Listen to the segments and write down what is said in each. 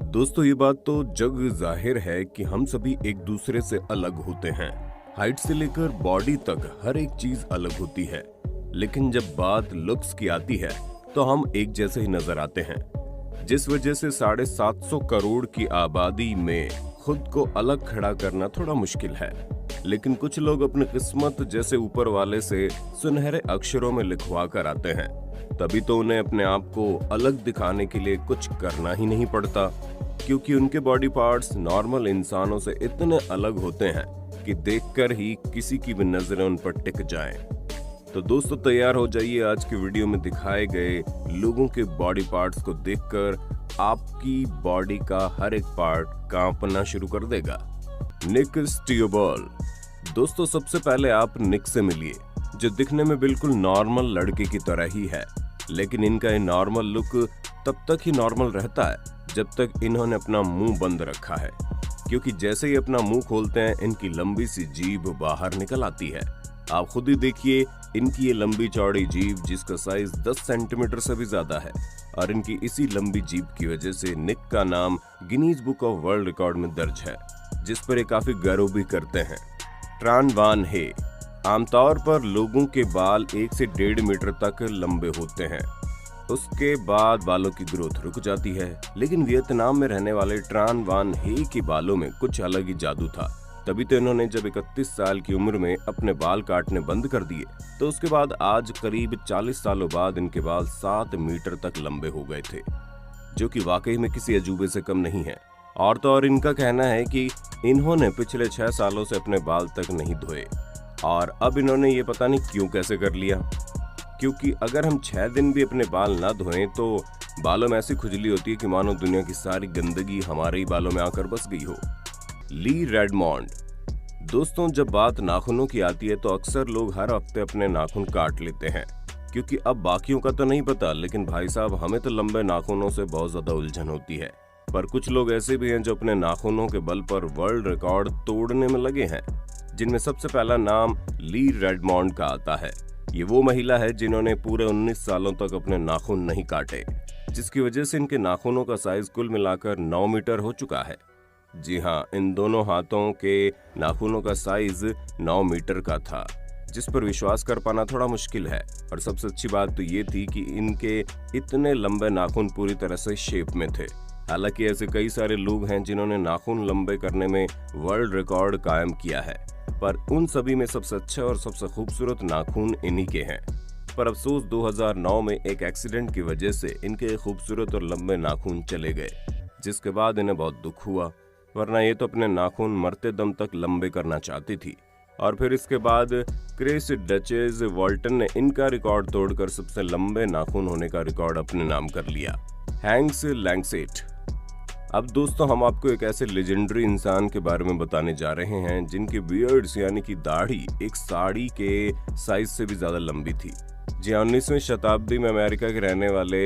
दोस्तों ये बात तो जग जाहिर है कि हम सभी एक दूसरे से अलग होते हैं। हाइट से लेकर बॉडी तक हर एक चीज अलग होती है, लेकिन जब बात लुक्स की आती है तो हम एक जैसे ही नजर आते हैं, जिस वजह से 750 करोड़ की आबादी में खुद को अलग खड़ा करना थोड़ा मुश्किल है। लेकिन कुछ लोग अपनी किस्मत जैसे ऊपर वाले से सुनहरे अक्षरों में लिखवा कर आते हैं, तभी तो उन्हें अपने आप को अलग दिखाने के लिए कुछ करना ही नहीं पड़ता, क्योंकि उनके बॉडी पार्ट्स नॉर्मल इंसानों से इतने अलग होते हैं कि देखकर ही किसी की भी नजरें उन पर टिक जाएं। तो दोस्तों तैयार हो जाइए, आज की वीडियो में दिखाए गए लोगों के बॉडी पार्ट्स को देखकर आपकी बॉडी का हर एक पार्ट कांपना शुरू कर देगा। निक स्टियोबल। दोस्तों सबसे पहले आप निक से मिलिए, जो दिखने में बिल्कुल नॉर्मल लड़के की तरह ही है, लेकिन इनका ये नॉर्मल लुक तब तक ही नॉर्मल रहता है जब तक इन्होंने अपना मुंह बंद रखा है, क्योंकि जैसे ही अपना मुंह खोलते हैं इनकी लंबी सी जीभ बाहर निकल आती है। आप खुद ही देखिए, इनकी ये लंबी चौड़ी जीभ जिसका साइज 10 सेंटीमीटर से भी ज्यादा है, और इनकी इसी लंबी जीभ की वजह से निक का नाम Guinness book of world record में दर्ज है, जिस पर ये काफी गर्व भी करते हैं। ट्रान वान हे। आमतौर पर लोगों के बाल 1 से 1.5 मीटर तक लंबे होते हैं, उसके बाद बालों की ग्रोथ रुक जाती है, लेकिन वियतनाम में रहने वाले ट्रान वान हे के बालों में कुछ अलग ही जादू था। तभी तो इन्होंने जब 31 साल की उम्र में अपने बाल काटने बंद कर दिए, तो उसके बाद आज करीब 40 सालों बाद इनके बाल 7 मीटर तक लंबे हो गए थे, जो कि वाकई में किसी अजूबे से कम नहीं है। और तो और इनका कहना है कि इन्होंने पिछले 6 सालों से अपने बाल तक नहीं धोए, और अब इन्होंने ये पता नहीं क्यों कैसे कर लिया, क्योंकि अगर हम 6 दिन भी अपने बाल ना धोएं तो बालों में ऐसी खुजली होती है कि मानो दुनिया की सारी गंदगी हमारे ही बालों में आकर बस गई हो। ली रेडमॉन्ड। दोस्तों जब बात नाखूनों की आती है तो अक्सर लोग हर हफ्ते अपने नाखून काट लेते हैं, क्योंकि अब बाकियों का तो नहीं पता, लेकिन भाई साहब हमें तो लंबे नाखूनों से बहुत ज्यादा उलझन होती है। पर कुछ लोग ऐसे भी हैं जो अपने नाखूनों के बल पर वर्ल्ड रिकॉर्ड तोड़ने में लगे हैं, जिनमें सबसे पहला नाम ली रेडमॉन्ड का आता है। ये वो महिला है जिन्होंने पूरे 19 सालों तक अपने नाखून नहीं काटे, जिसकी वजह से इनके नाखूनों का साइज कुल मिलाकर 9 मीटर हो चुका है। जी हाँ, इन दोनों हाथों के नाखूनों का साइज 9 मीटर का था, जिस पर विश्वास कर पाना थोड़ा मुश्किल है। और सबसे अच्छी बात तो ये थी कि इनके इतने लंबे नाखून पूरी तरह से शेप में थे। हालांकि ऐसे कई सारे लोग हैं जिन्होंने नाखून लंबे करने में वर्ल्ड रिकॉर्ड कायम किया है, पर उन सभी में सबसे अच्छे और सबसे खूबसूरत नाखून इन्हीं के हैं। पर अफसोस 2009 में एक एक्सीडेंट की वजह से इनके खूबसूरत और लंबे नाखून चले गए, जिसके बाद इन्हें बहुत दुख हुआ, वरना ये तो अपने नाखून मरते दम तक लंबे करना चाहती थी। और फिर इसके बाद क्रिस डचेज वॉल्टन ने इनका रिकॉर्ड तोड़कर सबसे लंबे नाखून होने का रिकॉर्ड अपने नाम कर लिया। हैंक्स लैंगसेट। अब दोस्तों हम आपको एक ऐसे लेजेंडरी इंसान के बारे में बताने जा रहे हैं जिनकी बियर्ड्स यानी कि दाढ़ी एक साड़ी के साइज से भी ज्यादा लंबी थी। जी 19वीं शताब्दी में अमेरिका के रहने वाले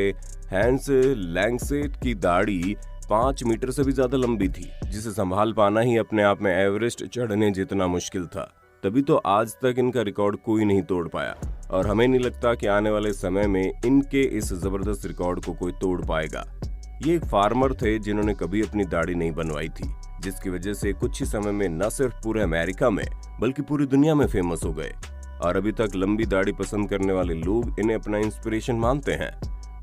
हैंस लैंगसेट की दाढ़ी 5 मीटर से भी ज्यादा लंबी थी, जिसे संभाल पाना ही अपने आप में एवरेस्ट चढ़ने जितना मुश्किल था। तभी तो आज तक इनका रिकॉर्ड कोई नहीं तोड़ पाया, और हमें नहीं लगता कि आने वाले समय में इनके इस जबरदस्त रिकॉर्ड को कोई तोड़ पाएगा। ये एक फार्मर थे जिन्होंने कभी अपनी दाढ़ी नहीं बनवाई थी, जिसकी वजह से कुछ ही समय में न सिर्फ पूरे अमेरिका में बल्कि पूरी दुनिया में फेमस हो गए, और अभी तक लंबी दाढ़ी पसंद करने वाले लोग इन्हें अपना इंस्पिरेशन मानते हैं।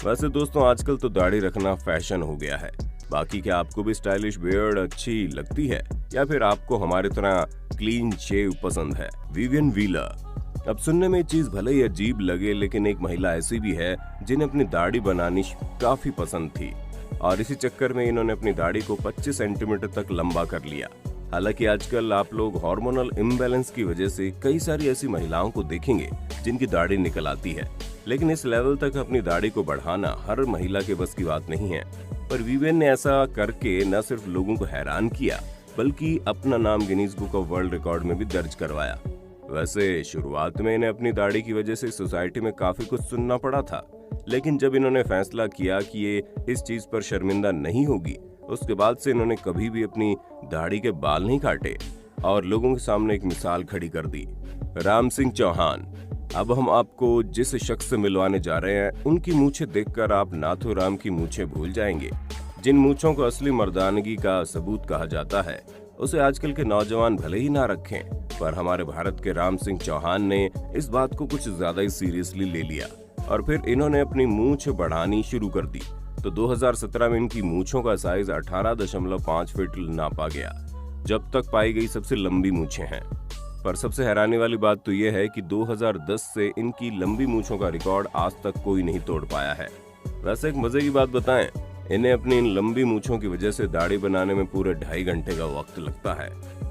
वैसे दोस्तों आजकल तो दाढ़ी रखना फैशन हो गया है। बाकी क्या आपको भी स्टाइलिश बियर्ड अच्छी लगती है, या फिर आपको हमारी तरह क्लीन शेव पसंद है? Vivian wheeler. अब सुनने में चीज भले ही अजीब लगे, लेकिन एक महिला ऐसी भी है जिन्हें अपनी दाढ़ी बनानी काफी पसंद थी, और इसी चक्कर में इन्होंने अपनी दाढ़ी को 25 सेंटीमीटर तक लंबा कर लिया। हालांकि आजकल आप लोग हार्मोनल इम्बैलेंस की वजह से कई सारी ऐसी महिलाओं को देखेंगे जिनकी दाढ़ी निकल आती है, लेकिन इस लेवल तक अपनी दाढ़ी को बढ़ाना हर महिला के बस की बात नहीं है। पर विवियन ने ऐसा करके न सिर्फ लोगों को हैरान किया, बल्कि अपना नाम Guinness book of world record में भी दर्ज करवाया। वैसे शुरुआत में इन्हें अपनी दाढ़ी की वजह से सोसाइटी में काफी कुछ सुनना पड़ा था, लेकिन जब इन्होंने फैसला किया कि ये इस चीज पर शर्मिंदा नहीं होगी, उसके बाद से इन्होंने कभी भी अपनी दाढ़ी के बाल नहीं काटे और लोगों के सामने एक मिसाल खड़ी कर दी। राम सिंह चौहान। अब हम आपको जिस शख्स से मिलवाने जा रहे हैं उनकी मूछें देखकर आप नाथू राम की मूछें भूल जाएंगे। जिन मूंछों को असली मर्दानगी का सबूत कहा जाता है उसे आजकल के नौजवान भले ही ना रखें, पर हमारे भारत के राम सिंह चौहान ने इस बात को कुछ ज्यादा ही सीरियसली ले लिया और फिर इन्होंने अपनी मूंछ बढ़ानी शुरू कर दी। तो 2017 में इनकी मूंछों का साइज 18.5 फीट नापा गया, जब तक पाई गई सबसे लंबी मूंछें हैं। पर सबसे हैरानी वाली बात तो यह है कि 2010 से इनकी लंबी मूंछों का रिकॉर्ड आज तक कोई नहीं तोड़ पाया है। वैसे एक मजे की बात बताएं, इन्हें अपनी इन लंबी मूंछों की वजह से दाढ़ी बनाने में पूरे 2.5 घंटे का वक्त लगता है,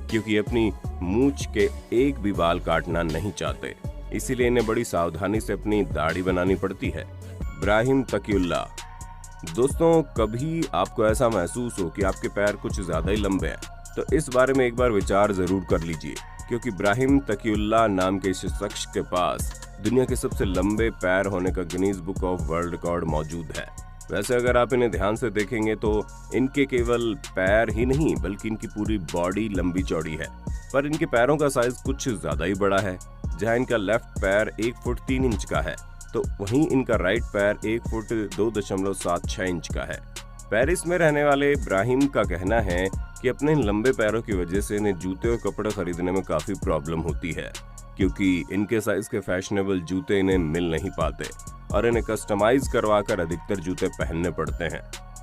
क्योंकि अपनी मूंछ के एक भी बाल काटना नहीं चाहते, इसीलिए इन्हें बड़ी सावधानी से अपनी दाढ़ी बनानी पड़ती है। इब्राहिम तकीउल्लाह। दोस्तों, कभी आपको ऐसा महसूस हो कि आपके पैर कुछ ज्यादा ही लंबे हैं, तो इस बारे में एक बार विचार जरूर कर लीजिए, क्योंकि इब्राहिम तकीउल्लाह नाम के इस शख्स के पास दुनिया के सबसे लंबे पैर होने का Guinness book of world record मौजूद है। वैसे अगर आप इन्हें ध्यान से देखेंगे तो इनके केवल पैर ही नहीं बल्कि इनकी पूरी बॉडी लंबी चौड़ी है, पर इनके पैरों का साइज कुछ ज्यादा ही बड़ा है। जहां इनका लेफ्ट पैर 1 फुट 3 इंच का है, तो वहीं इनका राइट पैर 1 फुट 2.76 इंच का है। पेरिस में रहने वाले इब्राहिम का कहना है कि अपने इन लंबे पैरों की वजह से इन्हें जूते और कपड़े खरीदने में काफी प्रॉब्लम होती है, क्योंकि इनके साइज के फैशनेबल जूते इन्हें मिल नहीं पाते और इन्हें कस्टमाइज करवाकर अधिकतर जूते पहनने पड़ते हैं।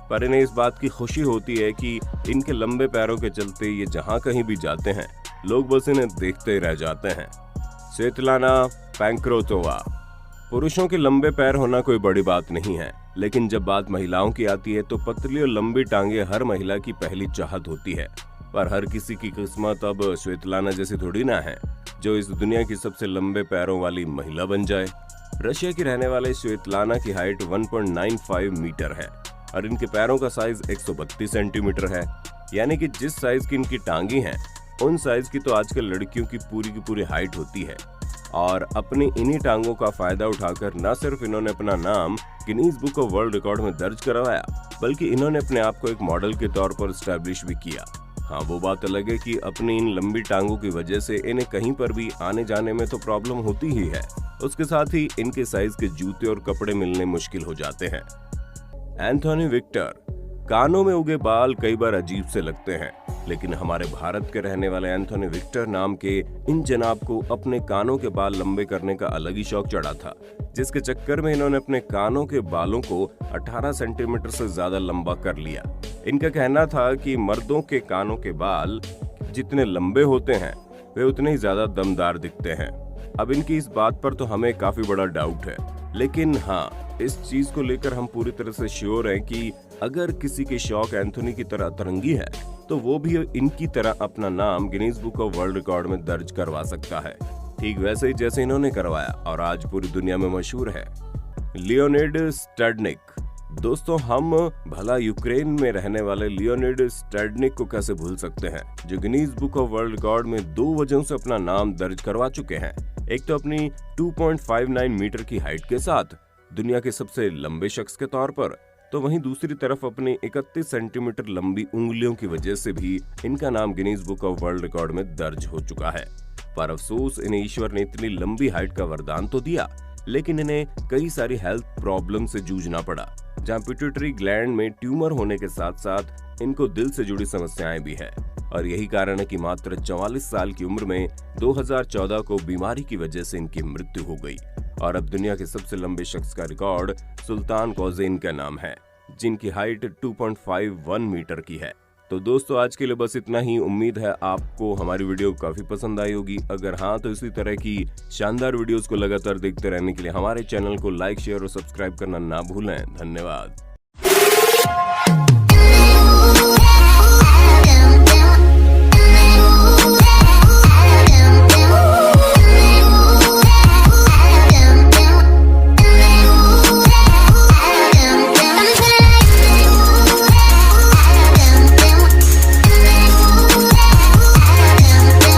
पर इन्हें इस बात की खुशी होती है कि इनके लंबे पैरों के चलते ये जहां कहीं भी जाते हैं लोग बस इन्हें देखते ही रह जाते हैं। स्वेतलाना पैंक्रोतोवा। पुरुषों के लंबे पैर होना कोई बड़ी बात नहीं है, लेकिन जब बात महिलाओं की आती है तो पतली और लंबी टांगे हर महिला की पहली चाहत होती है। पर हर किसी की किस्मत अब स्वेतलाना जैसी थोड़ी ना है, जो इस दुनिया की सबसे लंबे पैरों वाली महिला बन जाए। रशिया की रहने वाले स्वेतलाना की हाइट 1.95 मीटर है और इनके पैरों का साइज 132 सेंटीमीटर है, यानी कि जिस साइज की इनकी टांगी हैं उन साइज की तो आजकल लड़कियों की पूरी हाइट होती है। और अपनी इन्हीं टांगों का फायदा उठाकर न सिर्फ इन्होंने अपना नाम Guinness book of world record में दर्ज करवाया, बल्कि इन्होंने अपने आप को एक मॉडल के तौर पर एस्टैब्लिश भी किया। हाँ, वो बात अलग है कि अपनी इन लंबी टांगों की वजह से इन्हें कहीं पर भी आने जाने में तो प्रॉब्लम होती ही है, उसके साथ ही इनके साइज के जूते और कपड़े मिलने मुश्किल हो जाते हैं। Anthony Victor. कानों में उगे बाल कई बार अजीब से लगते हैं, लेकिन हमारे भारत के रहने वाले एंथोनी विक्टर नाम के इन जनाब को अपने कानों के बाल लंबे करने का अलग ही शौक चढ़ा था, जिसके चक्कर में इन्होंने अपने कानों के बालों को 18 सेंटीमीटर से ज्यादा लंबा कर लिया। इनका कहना था कि मर्दों के कानों के बाल जितने लंबे होते हैं वे उतने ही ज्यादा दमदार दिखते हैं। अब इनकी इस बात पर तो हमें काफी बड़ा डाउट है, लेकिन हाँ, इस चीज को लेकर हम पूरी तरह से श्योर हैं कि अगर किसी के शौक एंथोनी की तरह अतरंगी है तो वो भी इनकी तरह अपना नाम Guinness book of world record में दर्ज करवा सकता है, ठीक वैसे ही जैसे इन्होंने करवाया और आज पूरी दुनिया में मशहूर है। लियोनिड स्टडनिक। दोस्तों, हम भला यूक्रेन में रहने वाले लियोनिड स्टडनिक को कैसे भूल सकते हैं, जो Guinness book of world record में 2 वजहों से अपना नाम दर्ज करवा चुके हैं। एक तो अपनी 2.59 मीटर की हाइट के साथ दुनिया के सबसे लंबे शख्स के तौर पर, तो वहीं दूसरी तरफ अपनी 31 सेंटीमीटर लंबी उंगलियों की वजह से भी इनका नाम Guinness book of world record में दर्ज हो चुका है। पर अफसोस, इन्हें ईश्वर ने इतनी लंबी हाइट का वरदान तो दिया, लेकिन इन्हें कई सारी हेल्थ प्रॉब्लम से जूझना पड़ा, जहां पिट्यूटरी ग्लैंड में ट्यूमर होने के साथ साथ इनको दिल से जुड़ी समस्याएं भी है। और यही कारण है कि मात्र 44 साल की उम्र में 2014 को बीमारी की वजह से इनकी मृत्यु हो गई। और अब दुनिया के सबसे लंबे शख्स का रिकॉर्ड सुल्तान कौज़ेन का नाम है, जिनकी हाइट 2.51 मीटर की है। तो दोस्तों, आज के लिए बस इतना ही। उम्मीद है आपको हमारी वीडियो काफी पसंद आई होगी। अगर हाँ, तो इसी तरह की शानदार वीडियोस को लगातार देखते रहने के लिए हमारे चैनल को लाइक, शेयर और सब्सक्राइब करना ना भूलें। धन्यवाद।